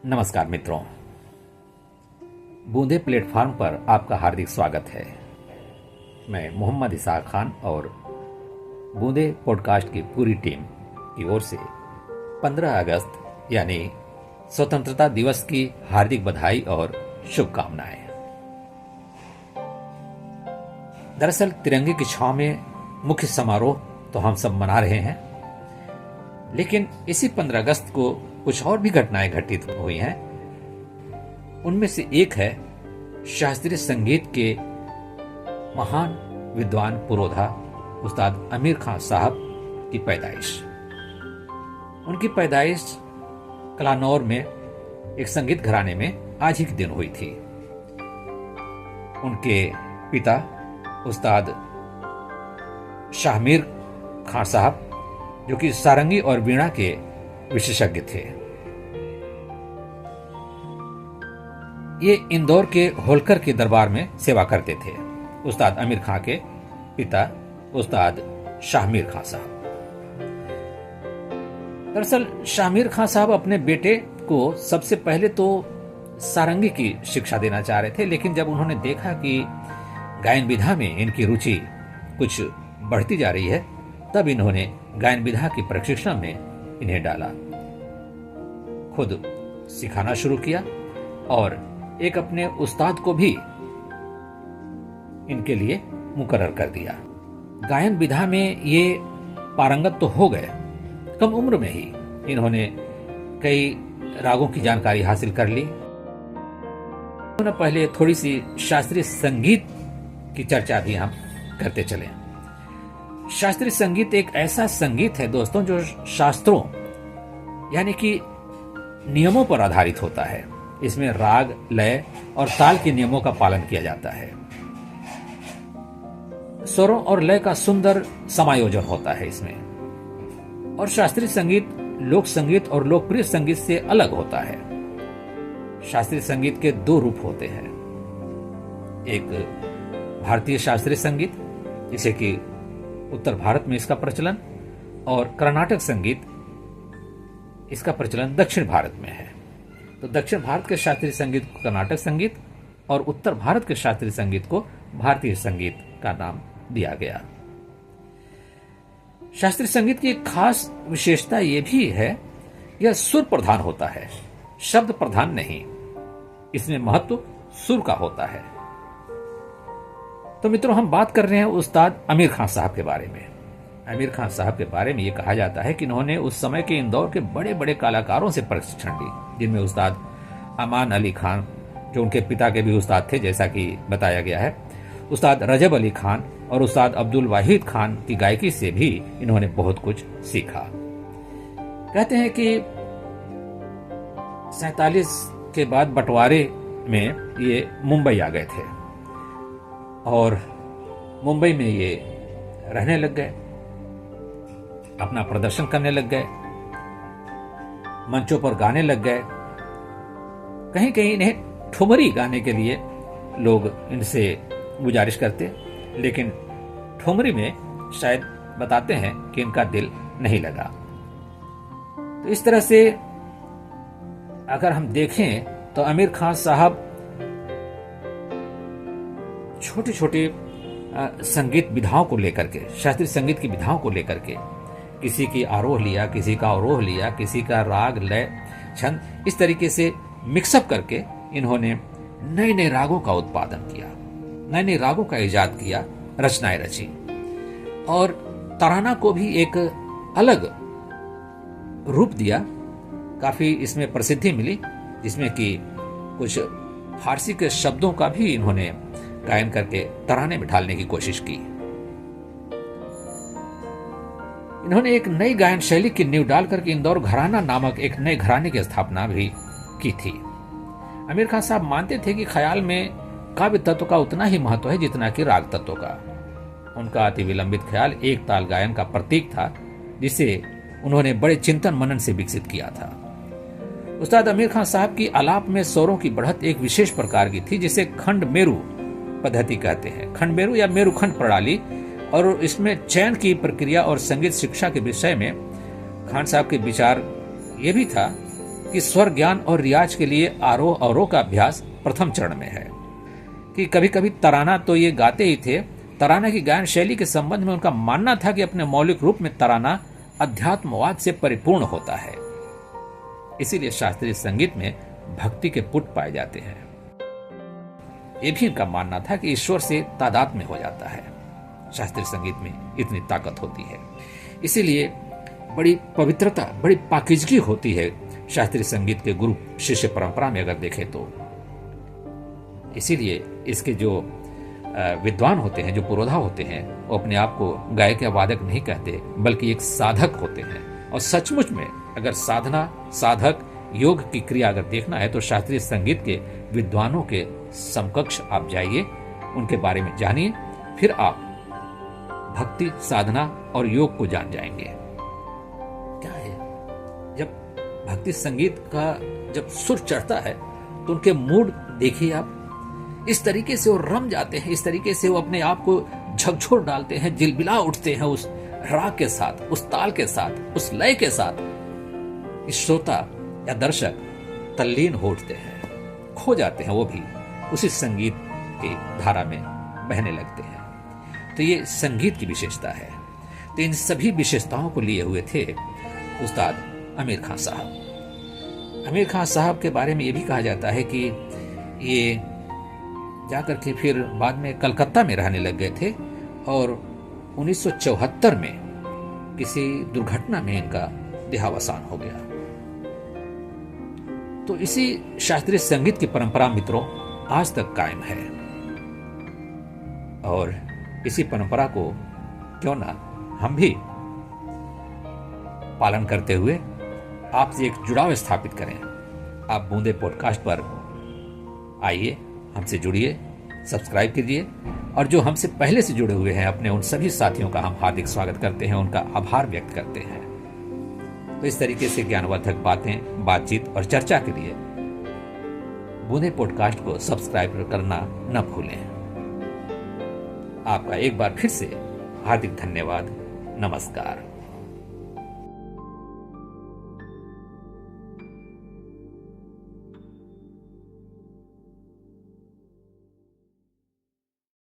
नमस्कार मित्रों, बूंदे प्लेटफॉर्म पर आपका हार्दिक स्वागत है। मैं मोहम्मद इसाक खान और बूंदे पॉडकास्ट की पूरी टीम की ओर से 15 अगस्त यानी स्वतंत्रता दिवस की हार्दिक बधाई और शुभकामनाएं। दरअसल तिरंगे की छांव में मुख्य समारोह तो हम सब मना रहे हैं, लेकिन इसी 15 अगस्त को कुछ और भी घटनाएं घटित हुई हैं। उनमें से एक है शास्त्रीय संगीत के महान विद्वान पुरोधा उस्ताद आमिर खान साहब की पैदाइश। उनकी पैदाइश कलानौर में एक संगीत घराने में आज ही के दिन हुई थी। उनके पिता उस्ताद शाहमीर खान साहब, जो कि सारंगी और वीणा के विशेषज्ञ थे, ये इंदौर के होलकर के दरबार में सेवा करते थे। उस्ताद आमिर खान के पिता उस्ताद शाहमीर खान साहब। दरअसल शाहमीर खान साहब अपने बेटे को सबसे पहले तो सारंगी की शिक्षा देना चाह रहे थे, लेकिन जब उन्होंने देखा कि गायन विधा में इनकी रुचि कुछ बढ़ती जा रही है, तब इन्होंने गायन विधा की प्रशिक्षण में इन्हें डाला, खुद सिखाना शुरू किया और एक अपने उस्ताद को भी इनके लिए मुकर्रर कर दिया। गायन विधा में ये पारंगत तो हो गए, कम उम्र में ही इन्होंने कई रागों की जानकारी हासिल कर ली। उन्होंने पहले थोड़ी सी शास्त्रीय संगीत की चर्चा भी हम करते चले। शास्त्रीय संगीत एक ऐसा संगीत है दोस्तों, जो शास्त्रों यानी कि नियमों पर आधारित होता है। इसमें राग, लय और ताल के नियमों का पालन किया जाता है। स्वरों और लय का सुंदर समायोजन होता है इसमें। और शास्त्रीय संगीत लोक संगीत और लोकप्रिय संगीत से अलग होता है। शास्त्रीय संगीत के दो रूप होते हैं, एक भारतीय शास्त्रीय संगीत, जिसे कि उत्तर भारत में इसका प्रचलन, और कर्नाटक संगीत, इसका प्रचलन दक्षिण भारत में है। तो दक्षिण भारत के शास्त्रीय संगीत को कर्नाटक संगीत और उत्तर भारत के शास्त्रीय संगीत को भारतीय संगीत का नाम दिया गया। शास्त्रीय संगीत की एक खास विशेषता यह भी है, यह सुर प्रधान होता है, शब्द प्रधान नहीं। इसमें महत्व सुर का होता है। तो मित्रों, हम बात कर रहे हैं उस्ताद आमिर खान साहब के बारे में। आमिर खान साहब के बारे में यह कहा जाता है कि इन्होंने उस समय के इंदौर के बड़े बड़े कलाकारों से प्रशिक्षण ली, जिनमें उस्ताद अमान अली खान, जो उनके पिता के भी उस्ताद थे जैसा कि बताया गया है, उस्ताद रजब अली खान और उस्ताद अब्दुल वाहिद खान की गायकी से भी इन्होंने बहुत कुछ सीखा। कहते हैं कि 47 के बाद बंटवारे में ये मुंबई आ गए थे और मुंबई में ये रहने लग गए, अपना प्रदर्शन करने लग गए, मंचों पर गाने लग गए। कहीं कहीं इन्हें ठुमरी गाने के लिए लोग इनसे गुजारिश करते, लेकिन ठुमरी में शायद बताते हैं कि इनका दिल नहीं लगा। तो इस तरह से अगर हम देखें तो आमिर खान साहब छोटे छोटे संगीत विधाओं को लेकर के, शास्त्रीय संगीत की विधाओं को लेकर के, किसी की आरोह लिया, किसी का अवरोह लिया, किसी का राग, लय, छंद, इस तरीके से मिक्सअप करके इन्होंने नए नए रागों का उत्पादन किया, नए नए रागों का इजाद किया, रचनाएं रची और तराना को भी एक अलग रूप दिया। काफी इसमें प्रसिद्धि मिली, जिसमें कि कुछ फारसी के शब्दों का भी इन्होंने गायन करके तराने में ढालने की कोशिश की। इन्होंने एक नई गायन शैली की नींव डालकर के इंदौर घराना नामक एक नए घराने की स्थापना भी की थी। आमिर खान साहब मानते थे कि ख्याल में काव्य तत्व का उतना ही महत्व है जितना कि राग तत्व का। उनका अति विलंबित ख्याल एक ताल गायन का प्रतीक था, जिसे उन्होंने बड़े चिंतन मनन से विकसित किया था। उस्ताद आमिर खान साहब की आलाप में स्वरों की बढ़त एक विशेष प्रकार की थी, जिसे खंड मेरु पद्धति कहते हैं, खंड मेरु या मेरुखंड प्रणाली। और इसमें चयन की प्रक्रिया और संगीत शिक्षा के विषय में खान साहब के विचार ये भी था कि स्वर ज्ञान और रियाज के लिए आरोह अवरोह का अभ्यास प्रथम चरण में है। कि कभी कभी तराना तो ये गाते ही थे। तराना की गायन शैली के संबंध में उनका मानना था कि अपने मौलिक रूप में तराना अध्यात्मवाद से परिपूर्ण होता है। इसीलिए शास्त्रीय संगीत में भक्ति के पुट पाए जाते हैं। यह भी उनका मानना था कि ईश्वर से तादात्म्य हो जाता है। शास्त्रीय संगीत में इतनी ताकत होती है। इसीलिए बड़ी पवित्रता, बड़ी पाकिजगी होती है शास्त्रीय संगीत के गुरु शिष्य परंपरा में अगर देखें तो। इसीलिए इसके जो विद्वान होते हैं, जो पुरोधा होते हैं, वो अपने आप को गायक या वादक नहीं कहते, बल्कि एक साधक होते हैं। और सचमुच में अगर साधना, साधक, योग की क्रिया अगर देखना है तो शास्त्रीय संगीत के विद्वानों के समकक्ष आप जाइए, उनके बारे में जानिए, फिर आप भक्ति, साधना और योग को जान जाएंगे। क्या है, जब भक्ति संगीत का जब सुर चढ़ता है तो उनके मूड देखिए आप, इस तरीके से वो रम जाते हैं, इस तरीके से वो अपने आप को झकझोर डालते हैं, जिलबिला उठते हैं उस राग के साथ, उस ताल के साथ, उस लय के साथ। इस श्रोता या दर्शक तल्लीन हो उठते हैं, खो जाते हैं, वो भी उसी संगीत की धारा में बहने लगते हैं। तो ये संगीत की विशेषता है। तो इन सभी विशेषताओं को लिए हुए थे उस्ताद आमिर खान साहब। आमिर खान साहब के बारे में ये भी कहा जाता है कि ये जाकर के फिर बाद में कलकत्ता में रहने लग गए थे और 1974 में किसी दुर्घटना में इनका देहावसान हो गया। तो इसी शास्त्रीय संगीत की परंपरा मित्रों आज तक कायम है और इसी परंपरा को क्यों ना हम भी पालन करते हुए आपसे एक जुड़ाव स्थापित करें। आप बूंदे पॉडकास्ट पर आइए, हमसे जुड़िए, सब्सक्राइब कीजिए और जो हमसे पहले से जुड़े हुए हैं अपने उन सभी साथियों का हम हार्दिक स्वागत करते हैं, उनका आभार व्यक्त करते हैं। तो इस तरीके से ज्ञानवर्धक बातें, बातचीत और चर्चा के लिए बूंदे पॉडकास्ट को सब्सक्राइब करना न भूलें। आपका एक बार फिर से हार्दिक धन्यवाद। नमस्कार।